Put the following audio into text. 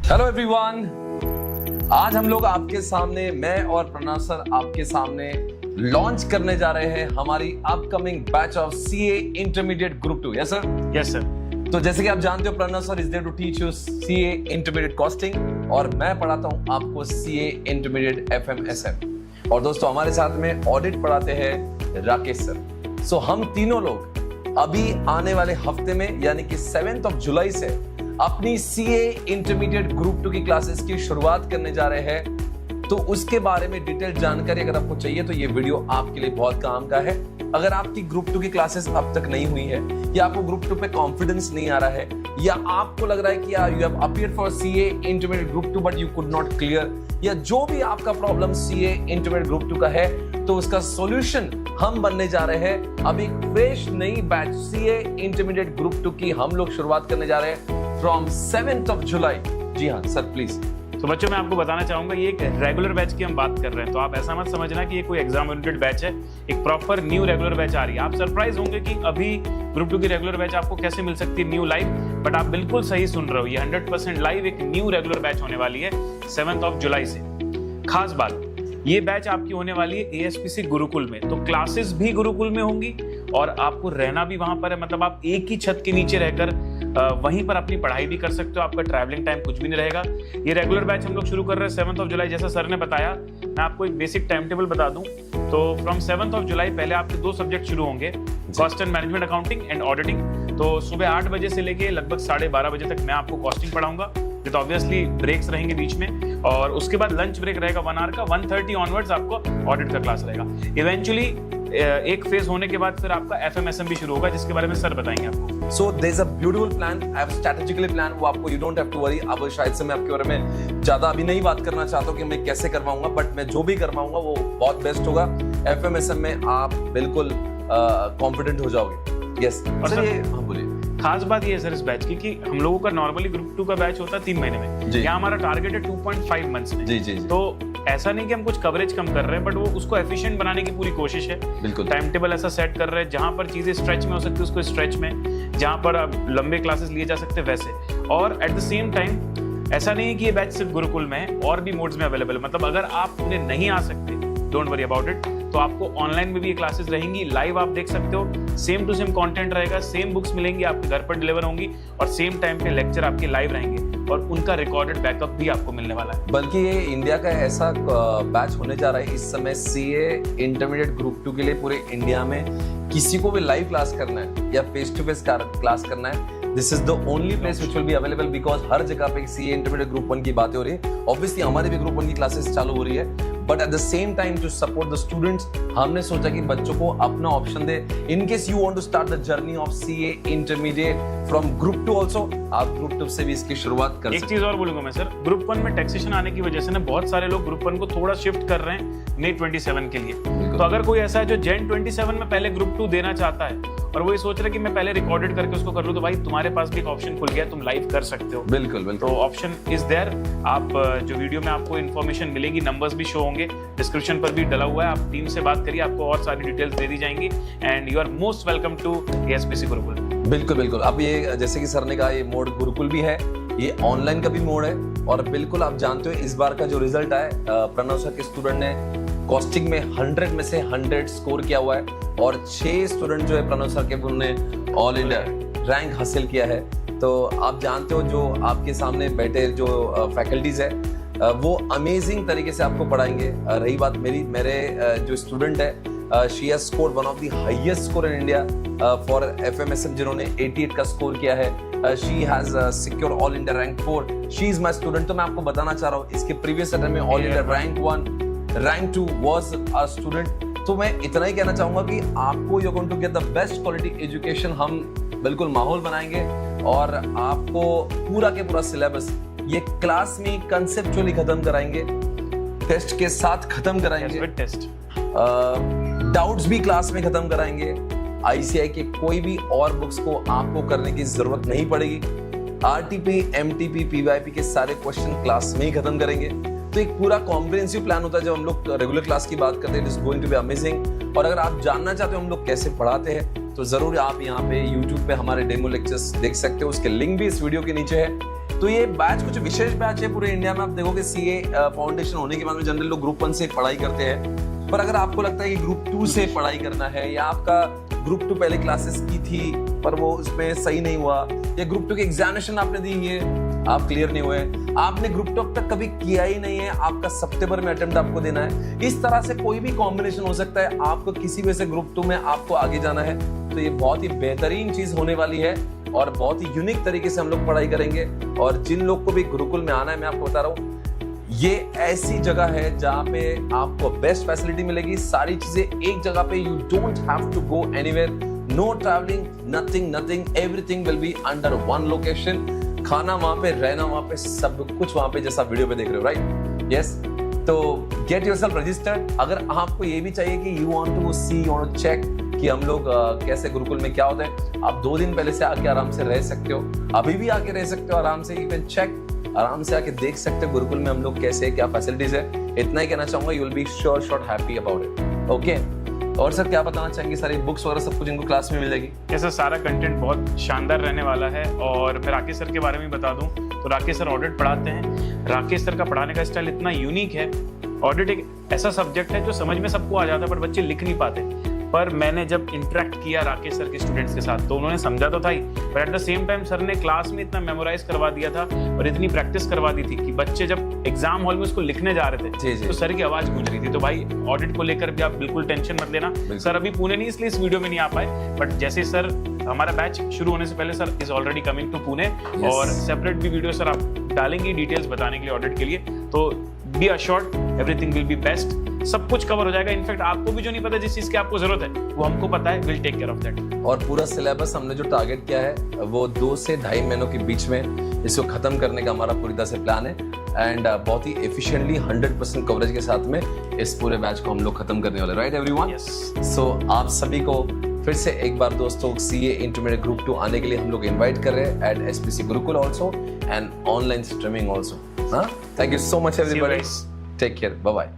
Hello everyone, आज हम लोग आपके सामने, मैं और प्रणव सर आपके सामने लॉन्च करने जा रहे हैं हमारी upcoming batch of CA intermediate group 2। Yes sir? Yes sir. तो जैसे कि आप जानते हो, Pranav sir is there to teach you CA intermediate costing और मैं पढ़ाता हूं आपको सीए इंटरमीडिएट एफएमएसएम। और दोस्तों, हमारे साथ में ऑडिट पढ़ाते हैं राकेश सर। सो हम तीनों लोग अभी आने वाले हफ्ते में यानी कि 7 जुलाई से अपनी सीए इंटरमीडिएट ग्रुप 2 की क्लासेस की शुरुआत करने जा रहे हैं। तो उसके बारे में डिटेल जानकारी अगर आपको चाहिए तो ये वीडियो आपके लिए बहुत काम का है। अगर आपकी ग्रुप 2 की क्लासेस अब तक नहीं हुई है, या आपको ग्रुप 2 पे कॉन्फिडेंस नहीं आ रहा है, या आपको लग रहा है कि you have appeared for CA intermediate group 2 but you could not clear, या जो भी आपका प्रॉब्लम सीए इंटरमीडिएट ग्रुप 2 का है, तो उसका सॉल्यूशन हम बनने जा रहे हैं। अब एक फ्रेश नई बैच सीए इंटरमीडिएट ग्रुप 2 की हम लोग शुरुआत करने जा रहे हैं फ्रॉम 7 जुलाई। जी हाँ सर, प्लीज। तो बच्चों, मैं आपको बताना चाहूंगा, ये एक रेगुलर बैच की हम बात कर रहे हैं, तो आप ऐसा मत समझना कि ये कोई एग्जाम ओरिएंटेड बैच है। एक प्रॉपर न्यू रेगुलर बैच आ रही है। आप सरप्राइज होंगे कि अभी ग्रुप 2 की रेगुलर बैच आपको कैसे मिल सकती है न्यू लाइव, बट आप बिल्कुल सही सुन रहे हो, ये 100% लाइव एक न्यू रेगुलर बैच होने वाली है 7 जुलाई से। खास बात, ये बैच आपकी होने वाली है एएसपीसी गुरुकुल में, तो क्लासेस भी गुरुकुल में होंगी और आपको रहना भी वहां पर है। मतलब आप एक ही छत के नीचे रहकर वहीं पर अपनी पढ़ाई भी कर सकते हो, आपका ट्रैवलिंग टाइम कुछ भी नहीं रहेगा। ये रेगुलर बैच हम लोग शुरू कर रहे हैं 7 जुलाई, जैसा सर ने बताया। मैं आपको एक बेसिक टाइम टेबल बता दूं, तो फ्रॉम 7 जुलाई पहले आपके 2 सब्जेक्ट शुरू होंगे, cost and management accounting and auditing. तो सुबह 8 बजे से लेके लगभग 12:30 बजे तक मैं आपको कॉस्टिंग पढ़ाऊंगा, तो ऑब्वियसली ब्रेक्स रहेंगे बीच में, और उसके बाद लंच ब्रेक रहेगा 1 आवर का। 1:30 ऑनवर्ड्स आपको ऑडिट का क्लास रहेगा। इवेंचुअली एक फेज होने के बाद फिर आपका एफएमएसएम भी शुरू होगा, जिसके बारे में सर बताएंगे आपको। So there is a beautiful plan, I have strategically plan. वो आपको, you don't have to worry. अब शायद से मैं आपके बारे में ज्यादा अभी नहीं बात करना चाहता हूँ कि मैं कैसे करवाऊंगा, बट मैं जो भी करवाऊंगा वो बहुत बेस्ट होगा। एफएमएसएम में आप बिल्कुल कॉन्फिडेंट हो जाओगे। यस सर, ये बोलिए। खास बात ये है सर इस बैच की कि हम लोगों का नॉर्मली ग्रुप 2 का बैच होता है 3 महीने में, यहाँ हमारा टारगेट है 2.5 मंथ्स में। जी। तो ऐसा नहीं कि हम कुछ कवरेज कम कर रहे हैं, बट वो उसको एफिशिएंट बनाने की पूरी कोशिश है। बिल्कुल टाइम टेबल ऐसा सेट कर रहे हैं जहां पर चीजें स्ट्रेच में हो सकती है उसको स्ट्रेच में, जहां पर अब लंबे क्लासेस लिए जा सकते हैं वैसे। और एट द सेम टाइम ऐसा नहीं है कि ये बैच सिर्फ गुरुकुल में है, और भी मोड्स में अवेलेबल है। मतलब अगर आप पूरे नहीं आ सकते, डोंट वरी अबाउट इट, तो आपको ऑनलाइन में भी ये क्लासेस रहेंगी, लाइव आप देख सकते हो। सेम टू सेम कंटेंट रहेगा, सेम बुक्स मिलेंगी, आपके घर पर डिलीवर होंगी, और सेम टाइम पे लेक्चर आपके लाइव रहेंगे, और उनका रिकॉर्डेड बैकअप भी आपको मिलने वाला है। बल्कि ये इंडिया का ऐसा बैच होने जा रहा है इस समय सीए इंटरमीडिएट ग्रुप 2 के लिए। पूरे इंडिया में किसी को भी लाइव क्लास करना है या फेस टू फेस क्लास करना है, this is the only place which will be available, because हर जगह पे सीए इंटरमीडिएट ग्रुप 1 की बातें हो रही है। ऑब्वियसली हमारे भी ग्रुप 1 की क्लासेस चालू हो रही है, but at the same time to support the students, हमने सोचा कि बच्चों को अपना ऑप्शन दे। In case you want to start the journey of CA intermediate from group 2 also, आप ग्रुप 2 से भी इसकी शुरुआत कर सकते हैं। एक चीज और बोलूंगा मैं सर, ग्रुप 1 में टैक्सेशन आने की वजह से ना बहुत सारे लोग ग्रुप 1 को थोड़ा शिफ्ट कर रहे हैं मई 27 के लिए। तो अगर कोई ऐसा है जो जैन 27 में पहले ग्रुप 2 देना चाहता है और वो ये सोच रहा है कि मैं पहले रिकॉर्डेड करके उसको कर लूं, तो भाई तुम्हारे पास भी एक ऑप्शन खुल गया, तुम लाइव कर सकते हो। बिल्कुल। तो ऑप्शन इज देयर। आप जो वीडियो में आपको इन्फॉर्मेशन मिलेगी, नंबर्स भी शो होंगे, डिस्क्रिप्शन पर भी डला हुआ है, आप टीम से बात करिए, आपको और सारी डिटेल्स दे दी जाएंगी, and you are most welcome to ASPC Gurukul. बिल्कुल। अब ये जैसे कि सर ने कहा, ये मोड गुरुकुल भी है, ये ऑनलाइन का भी मोड है। और बिल्कुल आप जानते हो इस बार का जो रिजल्ट आया, प्रणव सर के स्टूडेंट ने कॉस्टिंग में 100 में से 100 स्कोर किया हुआ है, और 6 स्टूडेंट जो है प्रणव सर के, उन्होंने ऑल इंडिया रैंक हासिल किया है। तो आप जानते हो जो आपके सामने बैठे जो फैकल्टीज है, वो अमेजिंग तरीके से आपको पढ़ाएंगे। रही बात मेरे जो स्टूडेंट है, she has scored one of the highest score in India for FMSM, जिन्होंने 88 का स्कोर किया है। She has secure all India rank 4। She is my student. तो मैं आपको बताना चाह रहा हूँ, इसके प्रीवियस अटेम्प्ट में all India rank 1, rank 2 was a student. तो मैं इतना ही कहना चाहूंगा कि आपको you are going to get the best quality education. हम बिल्कुल माहौल बनाएंगे, और आपको पूरा के पूरा सिलेबस ये क्लास में कंसेप्चुअली खत्म कराएंगे, टेस्ट के साथ खत्म कराएंगे, टेस्ट डाउट्स भी क्लास में खत्म कराएंगे। आईसीआई के कोई भी और बुक्स को आपको करने की जरूरत नहीं पड़ेगी। आरटीपी, एमटीपी, पीवाईपी के सारे क्वेश्चन क्लास में ही खत्म करेंगे। तो एक पूरा कॉम्प्रिहेंसिव प्लान होता है जब हम लोग रेगुलर क्लास की बात करते हैं। It is going to be amazing. और अगर आप जानना चाहते हो हम लोग कैसे पढ़ाते हैं, तो जरूर आप यहाँ पे YouTube पे हमारे डेमो लेक्चर्स देख सकते हो, उसके लिंक भी इस वीडियो के नीचे है। तो तो ये बैच कुछ विशेष बैच है पूरे इंडिया में। आप देखोगे सीए फाउंडेशन होने के बाद में जनरल लोग ग्रुप 1 से पढ़ाई करते हैं, पर अगर आपको लगता है कि ग्रुप 2 से पढ़ाई करना है, या आपका ग्रुप 2 पहले क्लासेस की थी पर वो उसमें सही नहीं हुआ, या ग्रुप 2 की एग्जामिनेशन आपने दी है आप क्लियर नहीं हुए, आपने ग्रुप 2 तक कभी किया ही नहीं है, आपका सितंबर में अटेम्प्ट आपको देना है, इस तरह से कोई भी कॉम्बिनेशन हो सकता है, आपको किसी वजह से ग्रुप 2 में आपको आगे जाना है, तो ये बहुत ही बेहतरीन चीज होने वाली है और बहुत ही यूनिक तरीके से हम लोग पढ़ाई करेंगे। और जिन लोग को भी गुरुकुल में आना है, मैं आपको बता रहा हूँ ये ऐसी जगह है जहाँ पे आपको बेस्ट फैसिलिटी मिलेगी, सारी चीजें एक जगह पे, you don't have to go anywhere, no travelling, nothing, everything will be under one location, खाना वहां पे, रहना वहां पे, सब कुछ वहां पे, जैसा वीडियो पे देख रहे हो, राइट? यस। तो गेट योरसेल्फ रजिस्टर्ड। अगर आपको ये भी चाहिए कि you want to see, you want to check कि हम लोग कैसे गुरुकुल में क्या होता है, आप 2 दिन पहले से आके आराम से रह सकते हो, अभी भी आके रह सकते हो आराम से, यू कैन चेक, आराम से आके देख सकते हो गुरुकुल में हम लोग कैसे, क्या फैसिलिटीज है। इतना ही कहना चाहूंगा, you will be sure happy about it. Okay, और सर क्या बताना चाहेंगे? सारी बुक्स वगैरह सब कुछ इनको क्लास में मिल जाएगी? ये सर सारा कंटेंट बहुत शानदार रहने वाला है। और मैं राकेश सर के बारे में बता दूं तो राकेश सर ऑडिट पढ़ाते हैं। राकेश सर का पढ़ाने का स्टाइल इतना यूनिक है। ऑडिट एक ऐसा सब्जेक्ट है जो समझ में सबको आ जाता है, पर बच्चे लिख नहीं पाते। पर मैंने जब इंटरेक्ट किया राकेश सर के स्टूडेंट्स के साथ तो उन्होंने समझा तो था ही, पर eight the same time sir ने क्लास में इतना मेमोराइज करवा दिया था और इतनी प्रैक्टिस करवा दी थी कि बच्चे जब एग्जाम हॉल में उसको लिखने जा रहे थे तो सर की आवाज गूंज रही थी। तो भाई ऑडिट को लेकर भी आप बिल्कुल टेंशन मत लेना। सर अभी पुणे नहीं, इसलिए इस वीडियो में नहीं आ पाए, बट जैसे सर हमारा बैच शुरू होने से पहले sir is already coming to Pune, और सेपरेट भी वीडियो सर आप डालेंगे डिटेल्स बताने के लिए ऑडिट के लिए। तो B assured everything will B best, सब कुछ कवर हो जाएगा। इनफैक्ट आपको भी जो नहीं पता, जिस चीज की आपको जरूरत है वो हमको पता है, will take care of that. और पूरा सिलेबस हमने जो टारगेट किया है वो 2 से 2.5 महीनों के बीच में इसको खत्म करने का हमारा पूरी तरह से प्लान है, एंड बहुत ही एफिशिएंटली 100% कवरेज के साथ में इस पूरे बैच को हम लोग खत्म करने वाले, राइट एवरीवन? यस। सो आप सभी को फिर से एक बार दोस्तों सीए इंटरमीडिएट ग्रुप 2 आने के लिए हम लोग इनवाइट कर रहे हैं at SPC Gurukul also and online streaming also. हाँ, thank you so much everybody, take care, bye bye.